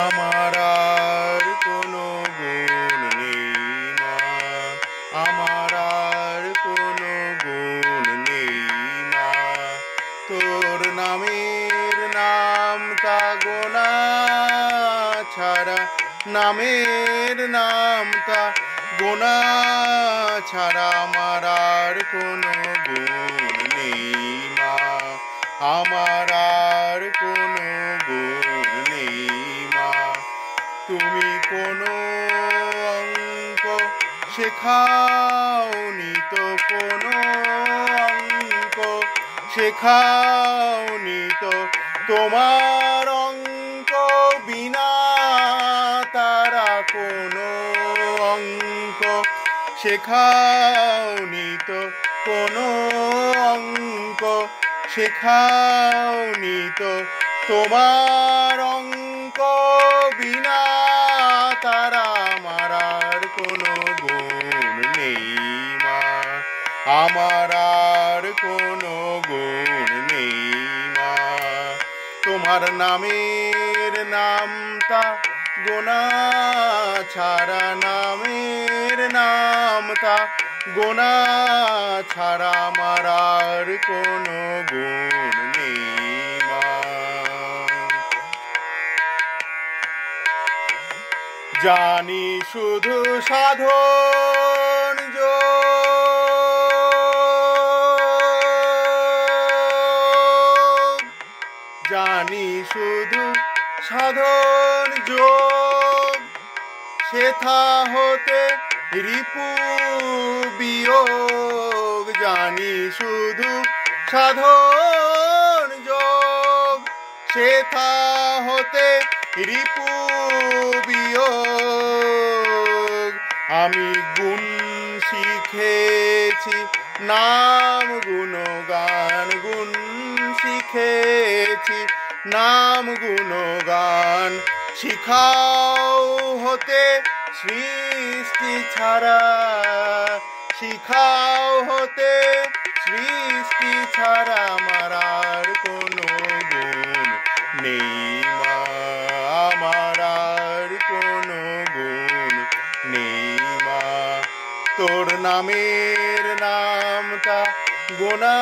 আমার আর কোনো গুণ নেই মা, আমার আর কোনো গুণ নেই মা। তোর নামের নামটা গোনা ছাড়া, নামের নামটা গোনা ছাড়া আমার আর কোনো গুণ নেই মা, আমার আর কোনো গুণ নেই মা। তুমি কোনো অঙ্ক শেখাওনি তো, কোনো অঙ্ক শেখাওনি তো, তোমার অঙ্ক বিনা তারা কোনো অঙ্ক শেখাওনি তো, কোনো অঙ্ক শেখাওনি তো, তোমার অঙ্ক বিনা তারা আমার আর কোনো গুণ নেই মা, আমার আর কোনো গুণ নেই মা। তোমার নামের নামটা গোনা ছাড়া, নামের নামটা গোনা ছাড়া আমার আর কোনো গুণ নেই মা। জানি শুধু সাধন যোগ, জানি শুধু সাধন যোগ, সেথা হতে রিপু বিয়োগ। জানি শুধু সাধন যোগ, সেথা হতে রিপু বিয়োগ। আমি গুণ শিখেছি নাম গুণগান, গুণ শিখেছি নাম গুণগান। শিখাও হতে সৃষ্টি ছাড়া, শিখাও হতে সৃষ্টি ছাড়া আমার আর কোনো গুণ নেই মা, আমার আর কোনো গুণ নেই মা। তোর নামের নামটা গোনা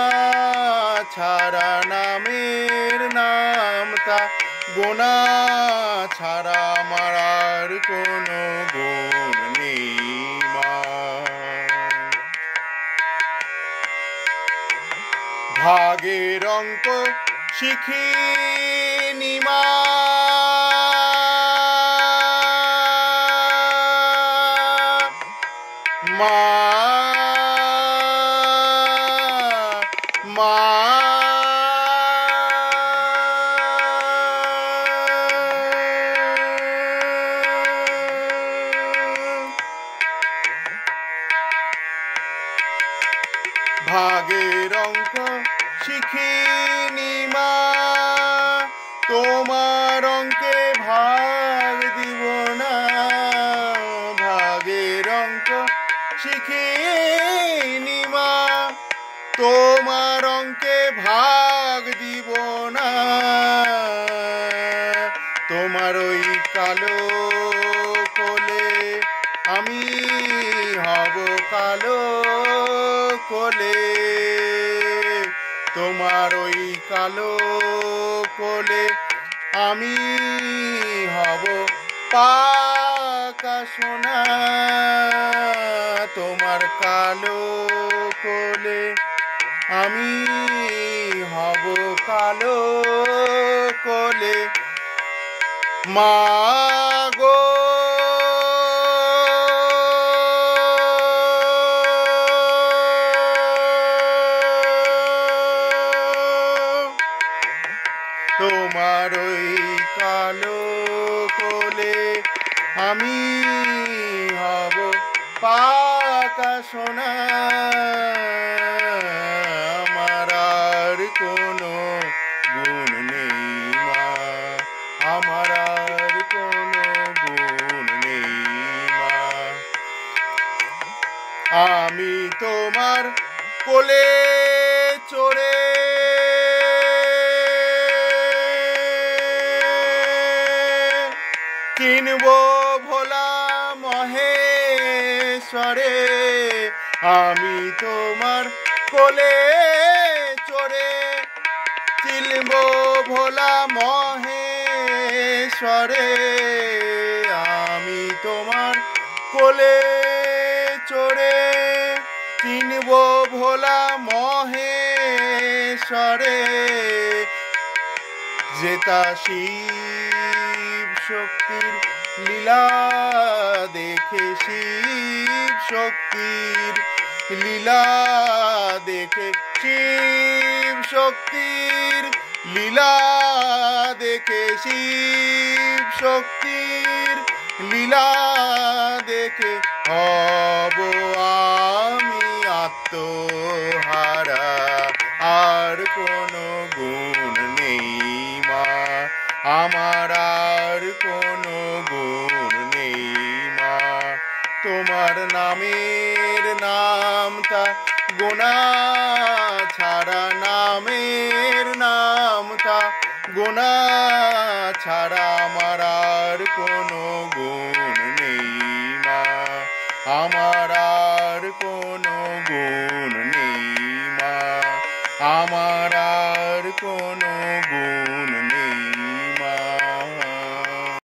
ছাড়া, নামের নামটা গোনা ছাড়া আমার আর কোনো গুণ নেই মা। ভাগের অঙ্ক শিখিনি মা, মা মা ভাগের অঙ্ক শিখিনি মা, তোমার অঙ্কে ভাগ দিব না। ভাগের অঙ্ক শিখিনি মা, তোমার অঙ্কে ভাগ দিব না। তোমার ওই কালো কোলে আমি হব কালো কোলে, তোমার ওই কালো কোলে আমি হব পাকা সোনা। তোমার কালো কোলে আমি হব কালো কোলে মা গো। তোমার ওই কালো কোলে আমি হব পাকা সোনা। আমার আর কোনো গুণ নেই মা, আমার আর কোনো গুণ নেই মা। আমি তোমার কোলে চড়ে চিনব ভোলা মহেশ্বরে, আমি তোমার কোলে চড়ে চিনব ভোলা মহেশ্বরে, আমি তোমার কোলে চড়ে চিনব ভোলা মহেশ্বরে। যেতা শিব শক্তির লীলা দেখে, শিব শক্তির লীলা দেখে, শিব শক্তির লীলা দেখে, শিব শক্তির লীলা দেখে হব আমি আত্মহারা, আর কোনো গুণ নেই মা, আমার আর কোনো গুণ নেই মা। তোমার নামের নামটা গোনা ছাড়া, নামের নামটা গোনা ছাড়া, আমার আর কোনো গুণ নেই মা, আমার আর কোনো গুণ নেই মা, আমার আর কোনো গুণ